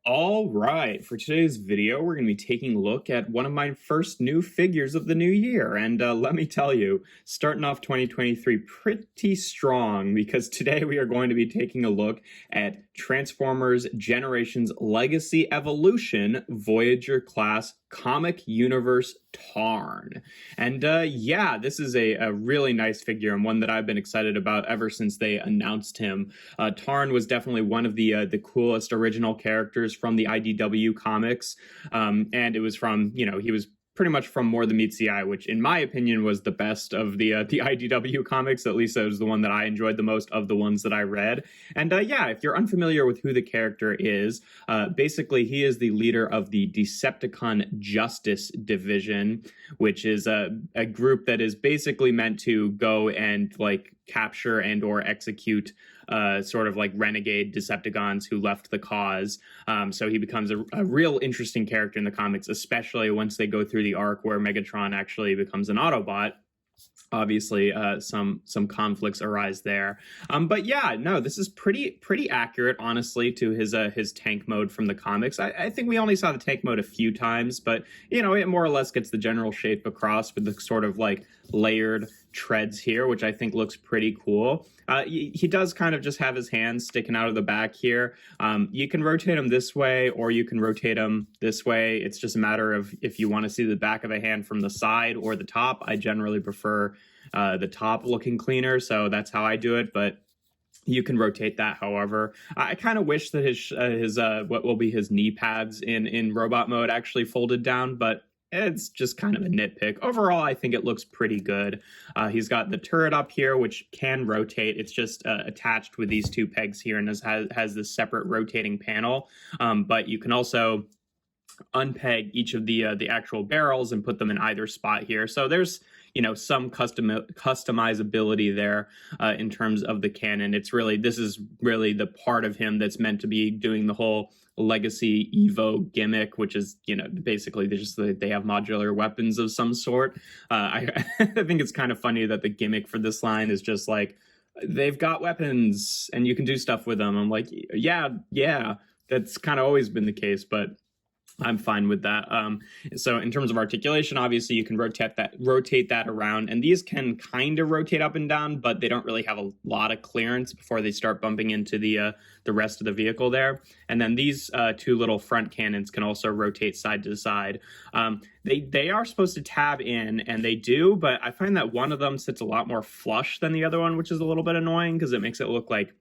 All right, for today's video, we're going to be taking a look at one of my first new figures of the new year. And let me tell you, starting off 2023 pretty strong, because today we are going to be taking a look at Transformers Generations Legacy Evolution Voyager class comic universe Tarn. And yeah, this is a really nice figure and one that I've been excited about ever since they announced him. Tarn was definitely one of the coolest original characters from the IDW comics, and it was from, he was pretty much from More Than Meets the Eye, which in my opinion was the best of the IDW comics. At least it was the one that I enjoyed the most of the ones that I read. And yeah, if you're unfamiliar with who the character is, basically he is the leader of the Decepticon Justice Division, which is a group that is basically meant to go and like capture and or execute sort of like renegade Decepticons who left the cause. So he becomes a real interesting character in the comics, especially once they go through the arc where Megatron actually becomes an Autobot. Obviously, some conflicts arise there, but yeah, no, this is pretty accurate, honestly, to his tank mode from the comics. I think we only saw the tank mode a few times, but it more or less gets the general shape across with the sort of like layered treads here, which I think looks pretty cool. He does kind of just have his hands sticking out of the back here. You can rotate him this way or you can rotate him this way. It's just a matter of if you want to see the back of a hand from the side or the top. I generally prefer the top looking cleaner, so that's how I do it, but you can rotate that however. I kind of wish that his what will be his knee pads in robot mode actually folded down, but it's just kind of a nitpick. Overall, I think it looks pretty good. He's got the turret up here, which can rotate. It's just attached with these two pegs here and has this separate rotating panel. But you can also unpeg each of the actual barrels and put them in either spot here. So there's some customizability there in terms of the cannon. This is really the part of him that's meant to be doing the whole legacy Evo gimmick, which is basically they have modular weapons of some sort. I think it's kind of funny that the gimmick for this line is just like they've got weapons and you can do stuff with them. I'm like, yeah, that's kind of always been the case, but I'm fine with that. So in terms of articulation, obviously you can rotate that around, and these can kind of rotate up and down, but they don't really have a lot of clearance before they start bumping into the rest of the vehicle there. And then these two little front cannons can also rotate side to side. They are supposed to tab in, and they do, but I find that one of them sits a lot more flush than the other one, which is a little bit annoying because it makes it look like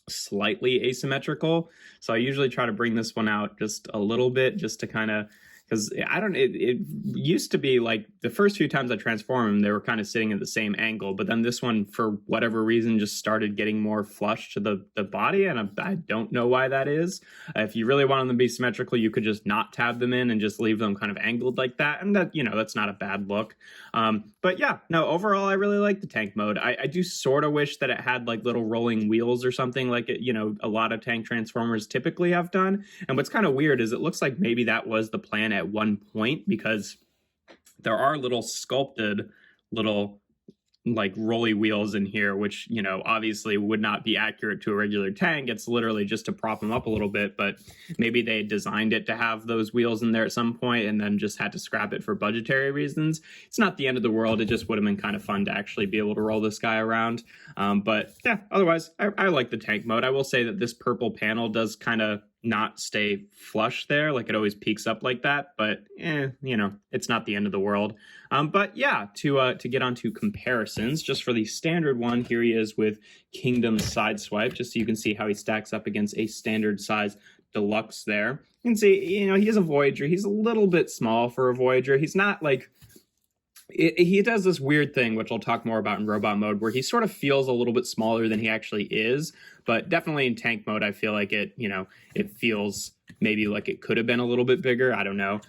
slightly asymmetrical. So I usually try to bring this one out just a little bit just to kind of, because it used to be like the first few times I transformed them, they were kind of sitting at the same angle, but then this one, for whatever reason, just started getting more flush to the body, and I don't know why that is. If you really want them to be symmetrical, you could just not tab them in and just leave them kind of angled like that, and that, that's not a bad look. But yeah, no, overall, I really like the tank mode. I do sort of wish that it had like little rolling wheels or something like it, a lot of tank transformers typically have done. And what's kind of weird is it looks like maybe that was the plan at one point, because there are little sculpted little like rolly wheels in here, which obviously would not be accurate to a regular tank. It's literally just to prop them up a little bit, but maybe they designed it to have those wheels in there at some point and then just had to scrap it for budgetary reasons. It's not the end of the world. It just would have been kind of fun to actually be able to roll this guy around. But yeah, otherwise I like the tank mode. I will say that this purple panel does kind of not stay flush there, like it always peaks up like that, but it's not the end of the world. But yeah, to get onto comparisons, just for the standard one, here he is with Kingdom Sideswipe, just so you can see how he stacks up against a standard size deluxe there. You can see, he is a Voyager. He's a little bit small for a Voyager. He's not like, he does this weird thing, which I'll talk more about in robot mode, where he sort of feels a little bit smaller than he actually is. But definitely in tank mode, I feel like it feels maybe like it could have been a little bit bigger. I don't know,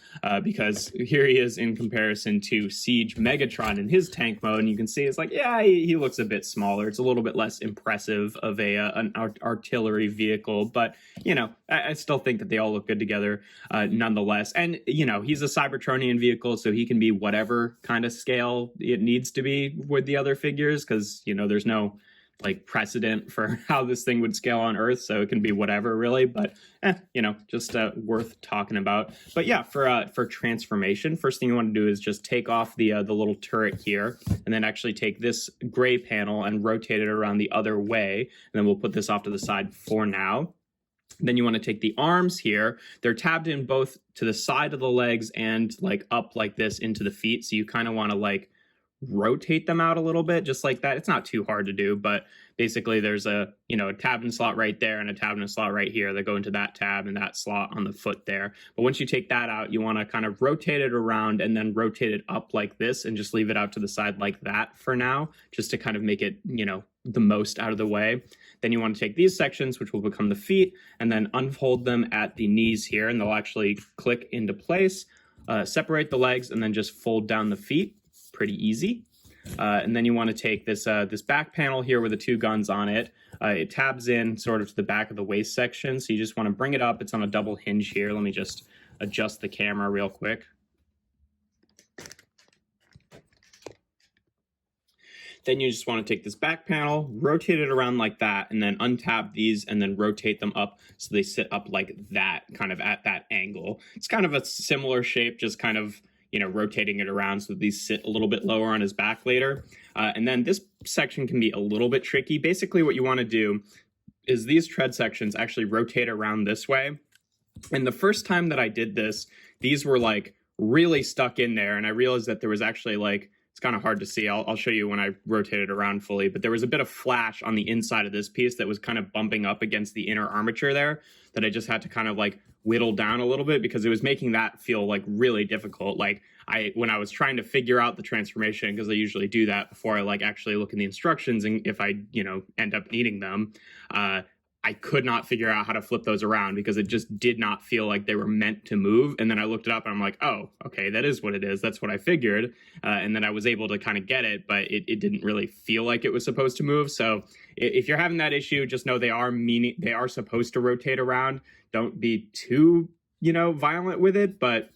because here he is in comparison to Siege Megatron in his tank mode, and you can see it's like, yeah, he looks a bit smaller. It's a little bit less impressive of an artillery vehicle, but I still think that they all look good together nonetheless. And he's a Cybertronian vehicle, so he can be whatever kind of scale it needs to be with the other figures, because there's no like precedent for how this thing would scale on Earth, so it can be whatever really, but you know, just worth talking about. But yeah, for transformation, first thing you want to do is just take off the little turret here, and then actually take this gray panel and rotate it around the other way, and then we'll put this off to the side for now. Then you want to take the arms here. They're tabbed in both to the side of the legs and like up like this into the feet, so you kind of want to like rotate them out a little bit, just like that. It's not too hard to do, but basically there's a, you know, a tab and slot right there and a tab and slot right here that go into that tab and that slot on the foot there. But once you take that out, you want to kind of rotate it around and then rotate it up like this and just leave it out to the side like that for now, just to kind of make it, you know, the most out of the way. Then you want to take these sections, which will become the feet, and then unfold them at the knees here, and they'll actually click into place. Separate the legs and then just fold down the feet. Pretty easy. And then you want to take this this back panel here with the two guns on it. It tabs in sort of to the back of the waist section, so you just want to bring it up. It's on a double hinge here. Let me just adjust the camera real quick. Then you just want to take this back panel, rotate it around like that, and then untab these and then rotate them up so they sit up like that, kind of at that angle. It's kind of a similar shape, just kind of, you know, rotating it around so these sit a little bit lower on his back later. And then this section can be a little bit tricky. Basically what you want to do is these tread sections actually rotate around this way. And the first time that I did this, these were like really stuck in there, and I realized that there was actually like, it's kind of hard to see. I'll show you when I rotate it around fully, but there was a bit of flash on the inside of this piece that was kind of bumping up against the inner armature there that I just had to kind of like whittle down a little bit because it was making that feel like really difficult. Like when I was trying to figure out the transformation, because I usually do that before I like actually look in the instructions, and if I, you know, end up needing them, I could not figure out how to flip those around because it just did not feel like they were meant to move. And then I looked it up and I'm like, oh, okay, that is what it is. That's what I figured. And then I was able to kind of get it, but it didn't really feel like it was supposed to move. So if you're having that issue, just know they are supposed to rotate around. Don't be too, you know, violent with it, but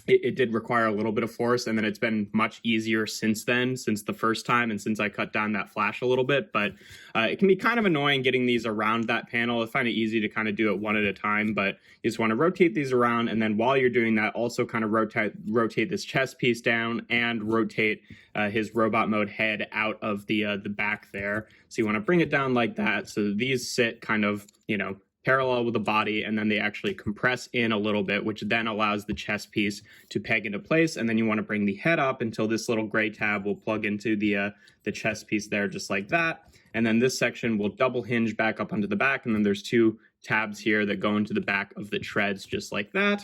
it did require a little bit of force, and then it's been much easier since then, since the first time, and since I cut down that flash a little bit. But it can be kind of annoying getting these around that panel. I find it easy to kind of do it one at a time, but you just want to rotate these around, and then while you're doing that, also kind of rotate this chest piece down and rotate his robot mode head out of the back there. So you want to bring it down like that, so these sit kind of, you know, parallel with the body, and then they actually compress in a little bit, which then allows the chest piece to peg into place. And then you want to bring the head up until this little gray tab will plug into the chest piece there, just like that. And then this section will double hinge back up onto the back, and then there's two tabs here that go into the back of the treads, just like that.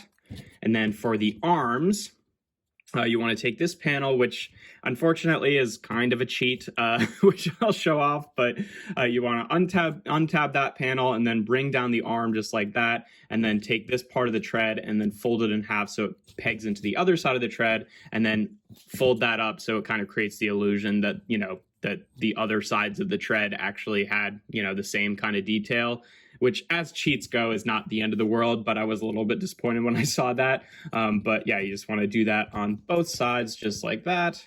And then for the arms, you want to take this panel, which unfortunately is kind of a cheat, which I'll show off, but you want to untab that panel and then bring down the arm just like that, and then take this part of the tread and then fold it in half so it pegs into the other side of the tread, and then fold that up so it kind of creates the illusion that, you know, that the other sides of the tread actually had, you know, the same kind of detail, which as cheats go is not the end of the world, but I was a little bit disappointed when I saw that. But yeah, you just want to do that on both sides, just like that.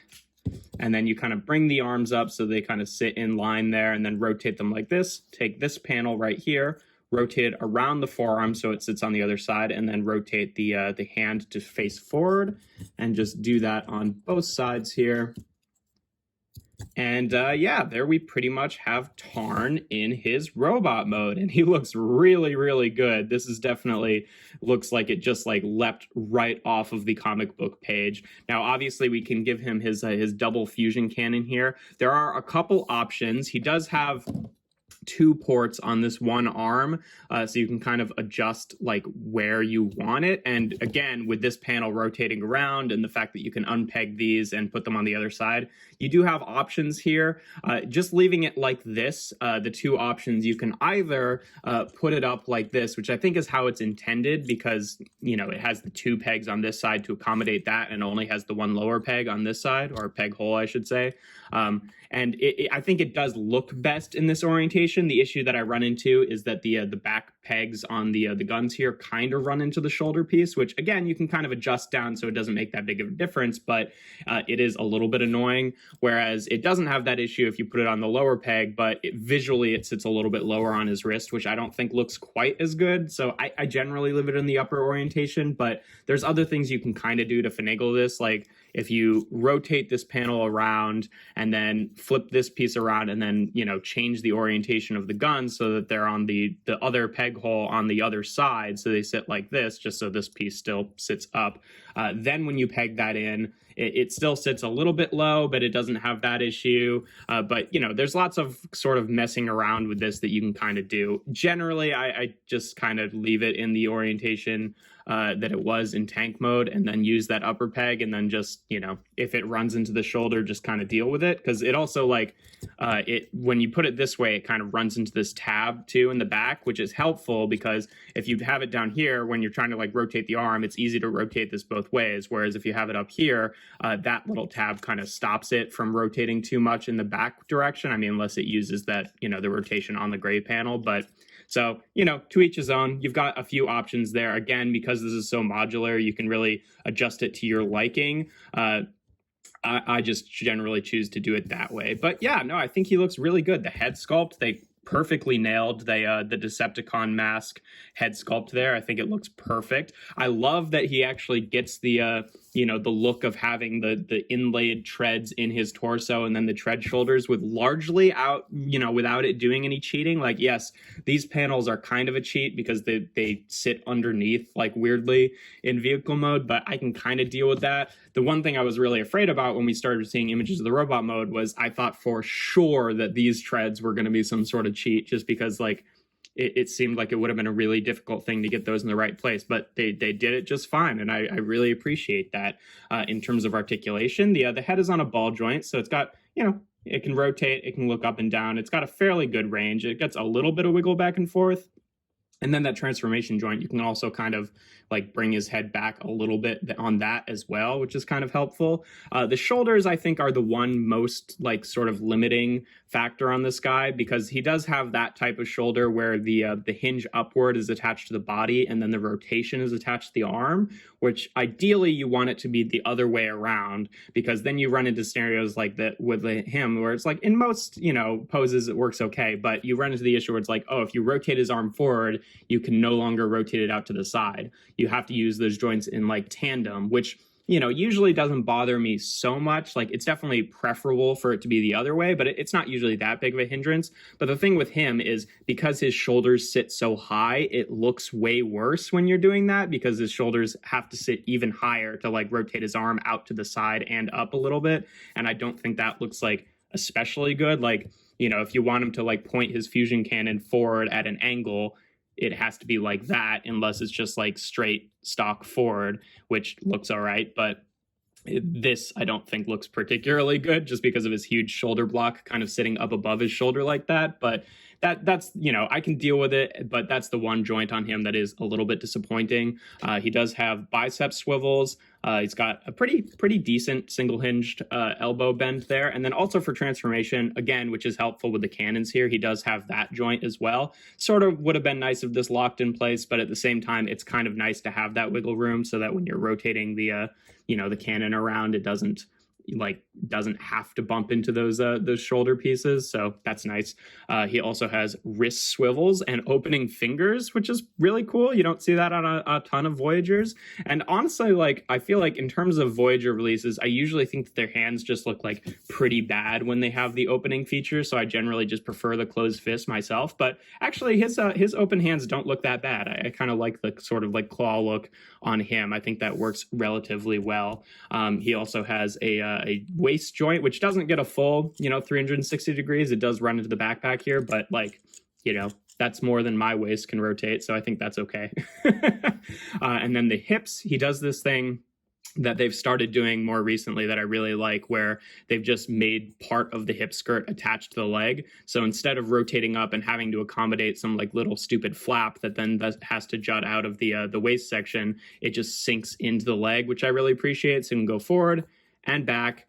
And then you kind of bring the arms up so they kind of sit in line there, and then rotate them like this. Take this panel right here, rotate it around the forearm so it sits on the other side, and then rotate the hand to face forward, and just do that on both sides here. And yeah, there we pretty much have Tarn in his robot mode, and he looks really, really good. This is definitely looks like it just like leapt right off of the comic book page. Now, obviously, we can give him his double fusion cannon here. There are a couple options. He does have two ports on this one arm, so you can kind of adjust like where you want it. And again, with this panel rotating around and the fact that you can unpeg these and put them on the other side, you do have options here. Just leaving it like this, the two options, you can either put it up like this, which I think is how it's intended, because, you know, it has the two pegs on this side to accommodate that, and only has the one lower peg on this side, or peg hole, I should say. And I think it does look best in this orientation. The issue that I run into is that the back pegs on the guns here kind of run into the shoulder piece, which again, you can kind of adjust down so it doesn't make that big of a difference, but it is a little bit annoying, whereas it doesn't have that issue if you put it on the lower peg, but visually it sits a little bit lower on his wrist, which I don't think looks quite as good. So I generally leave it in the upper orientation, but there's other things you can kind of do to finagle this, like if you rotate this panel around and then flip this piece around and then, change the orientation of the guns so that they're on the other peg hole on the other side, so they sit like this, just so this piece still sits up. Then when you peg that in, it still sits a little bit low, but it doesn't have that issue. But, there's lots of sort of messing around with this that you can kind of do. Generally, I just kind of leave it in the orientation that it was in tank mode, and then use that upper peg, and then just, if it runs into the shoulder, just kind of deal with it. Because it also, when you put it this way, it kind of runs into this tab too in the back, which is helpful because if you have it down here, when you're trying to rotate the arm, it's easy to rotate this both ways. Whereas if you have it up here, that little tab kind of stops it from rotating too much in the back direction. I mean, unless it uses that, the rotation on the gray panel, but so, to each his own. You've got a few options there. Again, because this is so modular, you can really adjust it to your liking. I just generally choose to do it that way. But yeah, no, I think he looks really good. The head sculpt, they perfectly nailed the Decepticon mask head sculpt there. I think it looks perfect. I love that he actually gets the the look of having the inlaid treads in his torso and then the tread shoulders with largely out, without it doing any cheating. Yes, these panels are kind of a cheat because they sit underneath weirdly in vehicle mode, but I can kind of deal with that. The one thing I was really afraid about when we started seeing images of the robot mode was I thought for sure that these treads were going to be some sort of cheat, just because it seemed like it would have been a really difficult thing to get those in the right place, but they did it just fine, and I really appreciate that. In terms of articulation, the head is on a ball joint, so it's got, it can rotate, it can look up and down, it's got a fairly good range, it gets a little bit of wiggle back and forth. And then that transformation joint, you can also kind of bring his head back a little bit on that as well, which is kind of helpful. The shoulders, I think, are the one most sort of limiting factor on this guy, because he does have that type of shoulder where the hinge upward is attached to the body and then the rotation is attached to the arm, which ideally you want it to be the other way around, because then you run into scenarios like that with him where it's in most, poses it works okay, but you run into the issue where it's if you rotate his arm forward, you can no longer rotate it out to the side. You have to use those joints in tandem, which usually doesn't bother me so much. It's definitely preferable for it to be the other way, but it's not usually that big of a hindrance. But the thing with him is because his shoulders sit so high, it looks way worse when you're doing that, because his shoulders have to sit even higher to rotate his arm out to the side and up a little bit. And I don't think that looks especially good. If you want him to point his fusion cannon forward at an angle, it has to be like that, unless it's just straight stock forward, which looks all right. But this, I don't think, looks particularly good just because of his huge shoulder block kind of sitting up above his shoulder like that. But that's I can deal with it, but that's the one joint on him that is a little bit disappointing. He does have bicep swivels. He's got a pretty decent single hinged elbow bend there. And then also for transformation, again, which is helpful with the cannons here, he does have that joint as well. Sort of would have been nice if this locked in place, but at the same time, it's kind of nice to have that wiggle room so that when you're rotating the the cannon around, it doesn't have to bump into those shoulder pieces, so that's nice. He also has wrist swivels and opening fingers, which is really cool. You don't see that on a ton of Voyagers, and honestly, I feel in terms of Voyager releases, I usually think that their hands just look pretty bad when they have the opening feature, so I generally just prefer the closed fist myself. But actually, his open hands don't look that bad. I kind of like the sort of claw look on him. I think that works relatively well. He also has a waist joint, which doesn't get a full 360 degrees. It does run into the backpack here, but that's more than my waist can rotate, so I think that's okay. And then the hips, he does this thing that they've started doing more recently that I really like, where they've just made part of the hip skirt attached to the leg. So instead of rotating up and having to accommodate some little stupid flap that then has to jut out of the waist section, it just sinks into the leg, which I really appreciate. So you can go forward and back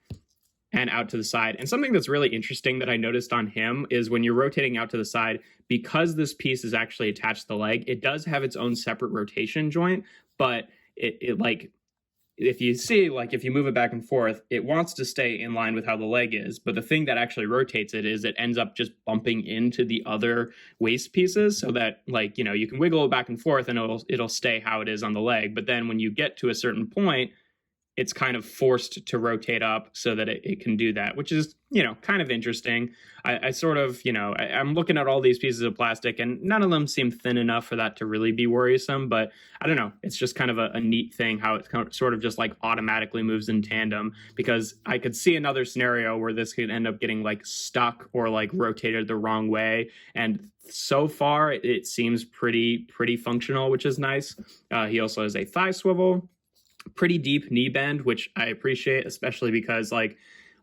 and out to the side. And something that's really interesting that I noticed on him is when you're rotating out to the side, because this piece is actually attached to the leg, it does have its own separate rotation joint, but it like, if you see, like if you move it back and forth, it wants to stay in line with how the leg is. But the thing that actually rotates it is it ends up just bumping into the other waist pieces so that, like, you know, you can wiggle it back and forth and it'll stay how it is on the leg. But then when you get to a certain point, it's kind of forced to rotate up so that it can do that, which is, you know, kind of interesting. I sort of, you know, I'm looking at all these pieces of plastic and none of them seem thin enough for that to really be worrisome, but I don't know. It's just kind of a neat thing how it sort of just like automatically moves in tandem, because I could see another scenario where this could end up getting like stuck or like rotated the wrong way. And so far it seems pretty functional, which is nice. He also has a thigh swivel, pretty deep knee bend, which I appreciate, especially because, like,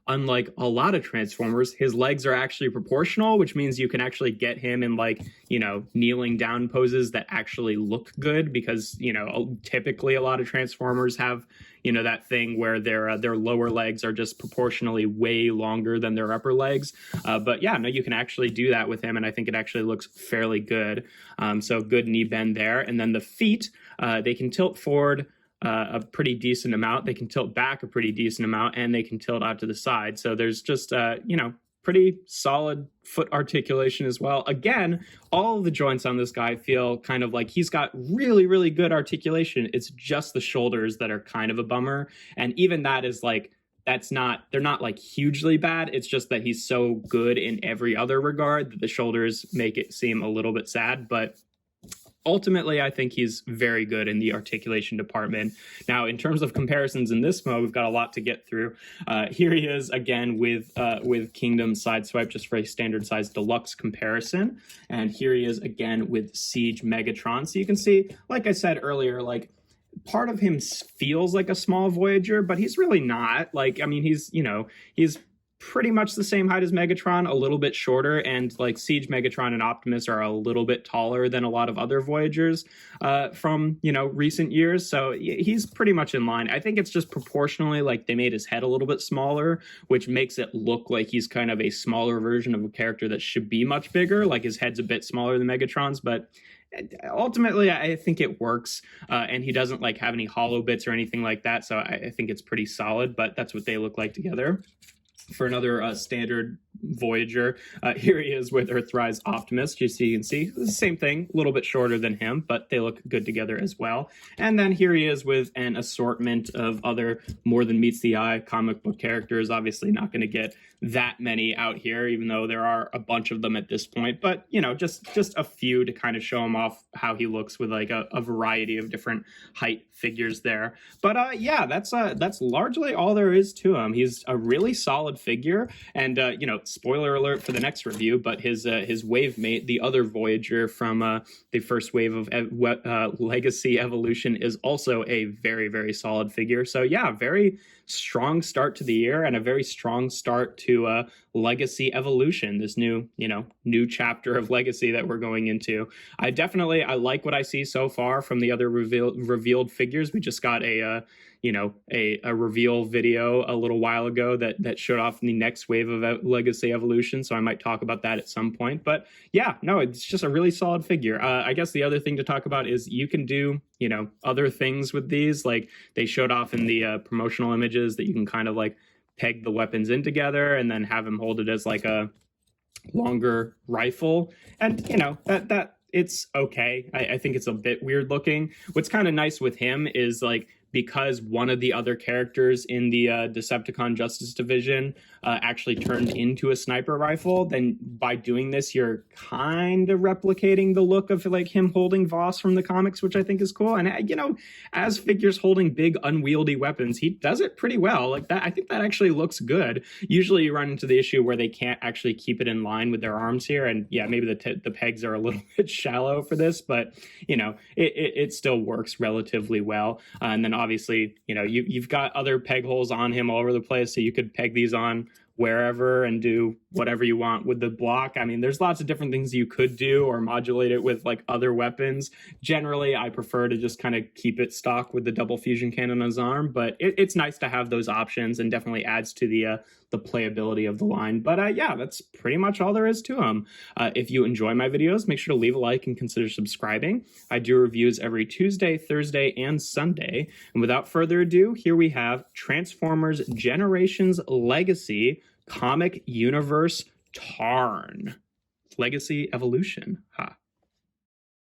unlike a lot of Transformers, his legs are actually proportional, which means you can actually get him in, like, you know, kneeling down poses that actually look good, because, you know, typically a lot of Transformers have, you know, that thing where their lower legs are just proportionally way longer than their upper legs. But yeah, no, you can actually do that with him, and I think it actually looks fairly good. So good knee bend there. And then the feet, they can tilt forward a pretty decent amount. They can tilt back a pretty decent amount, and they can tilt out to the side. So there's just, you know, pretty solid foot articulation as well. Again, all of the joints on this guy feel kind of like he's got really good articulation. It's just the shoulders that are kind of a bummer. And even that is like, they're not like hugely bad. It's just that he's so good in every other regard that the shoulders make it seem a little bit sad. But ultimately, I think he's very good in the articulation department. Now, in terms of comparisons in this mode, we've got a lot to get through. Here he is again with Kingdom Sideswipe, just for a standard size deluxe comparison. And here he is again with Siege Megatron. So you can see, like I said earlier, like, part of him feels like a small Voyager, but he's really not. Like, I mean, he's pretty much the same height as Megatron, a little bit shorter, and like Siege Megatron and Optimus are a little bit taller than a lot of other Voyagers from, you know, recent years. So he's pretty much in line. I think it's just proportionally, like, they made his head a little bit smaller, which makes it look like he's kind of a smaller version of a character that should be much bigger. Like, his head's a bit smaller than Megatron's, but ultimately I think it works, and he doesn't like have any hollow bits or anything like that, so I think it's pretty solid. But that's what they look like together. For another standard Voyager, here he is with Earthrise Optimus. Just so you can see, the same thing, a little bit shorter than him, but they look good together as well. And then here he is with an assortment of other more than meets the eye comic book characters. Obviously not going to get that many out here, even though there are a bunch of them at this point, but, you know, just a few to kind of show him off how he looks with like a variety of different height figures there. But yeah, that's largely all there is to him. He's a really solid figure, and you know, spoiler alert for the next review, but his wave mate, the other Voyager from the first wave of Legacy Evolution, is also a very solid figure. So yeah, very strong start to the year, and a very strong start to Legacy Evolution, this new chapter of Legacy that we're going into. I like what I see so far from the other revealed figures. We just got a reveal video a little while ago that showed off the next wave of Legacy Evolution, so I might talk about that at some point. But yeah, no, it's just a really solid figure. I guess the other thing to talk about is you can do, you know, other things with these. Like, they showed off in the promotional images that you can kind of like peg the weapons in together and then have him hold it as like a longer rifle. And, you know, that it's okay. I think it's a bit weird looking. What's kind of nice with him is, like, because one of the other characters in the Decepticon Justice Division actually turned into a sniper rifle, then by doing this, you're kind of replicating the look of like him holding Voss from the comics, which I think is cool. And, you know, as figures holding big unwieldy weapons, he does it pretty well. Like that, I think that actually looks good. Usually you run into the issue where they can't actually keep it in line with their arms here. And yeah, maybe the pegs are a little bit shallow for this, but, you know, it still works relatively well. And then obviously, you know, you've got other peg holes on him all over the place, so you could peg these on wherever and do whatever you want with the block. I mean, there's lots of different things you could do or modulate it with like other weapons. Generally, I prefer to just kind of keep it stock with the double fusion cannon on his arm, but it's nice to have those options and definitely adds to the playability of the line. But yeah, that's pretty much all there is to him. If you enjoy my videos, make sure to leave a like and consider subscribing. I do reviews every Tuesday, Thursday, and Sunday. And without further ado, here we have Transformers Generations Legacy Comic Universe Tarn. Legacy Evolution. Ha.